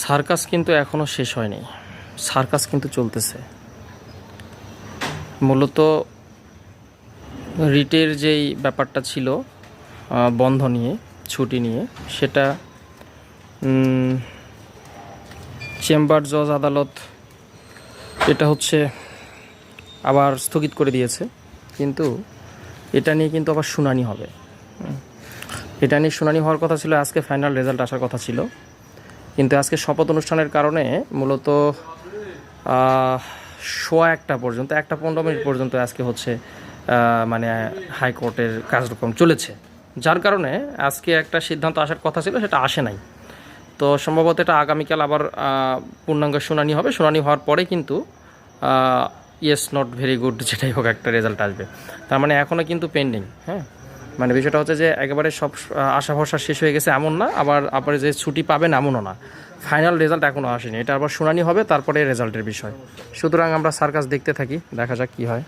Circus কিন্তু এখনও শেষ হয়নি, সার্কাস কিন্তু চলতেছে। মূলত রিটের যেই ব্যাপারটা ছিল বন্ধ নিয়ে, ছুটি নিয়ে, সেটা চেম্বার জজ আদালত এটা হচ্ছে আবার স্থগিত করে দিয়েছে। কিন্তু এটা নিয়ে কিন্তু আবার শুনানি হবে। এটা নিয়ে শুনানি হওয়ার কথা ছিল, আজকে ফাইনাল রেজাল্ট আসার কথা ছিল। কিন্তু আজকে শপথ অনুষ্ঠানের কারণে মূলত 1:15 পর্যন্ত 1:15 পর্যন্ত আজকে হচ্ছে মানে হাইকোর্টের কার্যক্রম চলেছে, যার কারণে আজকে একটা সিদ্ধান্ত আসার কথা ছিল, সেটা আসে নাই। তো সম্ভবত এটা আগামীকাল আবার পূর্ণাঙ্গ শুনানি হবে। শুনানি হওয়ার পরে কিন্তু ইয়েস নট ভেরি গুড যেটাই হোক একটা রেজাল্ট আসবে। তার মানে এখনও কিন্তু পেন্ডিং। হ্যাঁ, মানে বিষয়টা হচ্ছে যে একেবারে সব আশা ভরসা শেষ হয়ে গেছে এমন না, আবার যে ছুটি পাবেন এমনও না। ফাইনাল রেজাল্ট এখনও আসেনি, এটা আবার শুনানি হবে, তারপরে রেজাল্টের বিষয়। সুতরাং আমরা সার্কাস দেখতে থাকি, দেখা যাক কী হয়।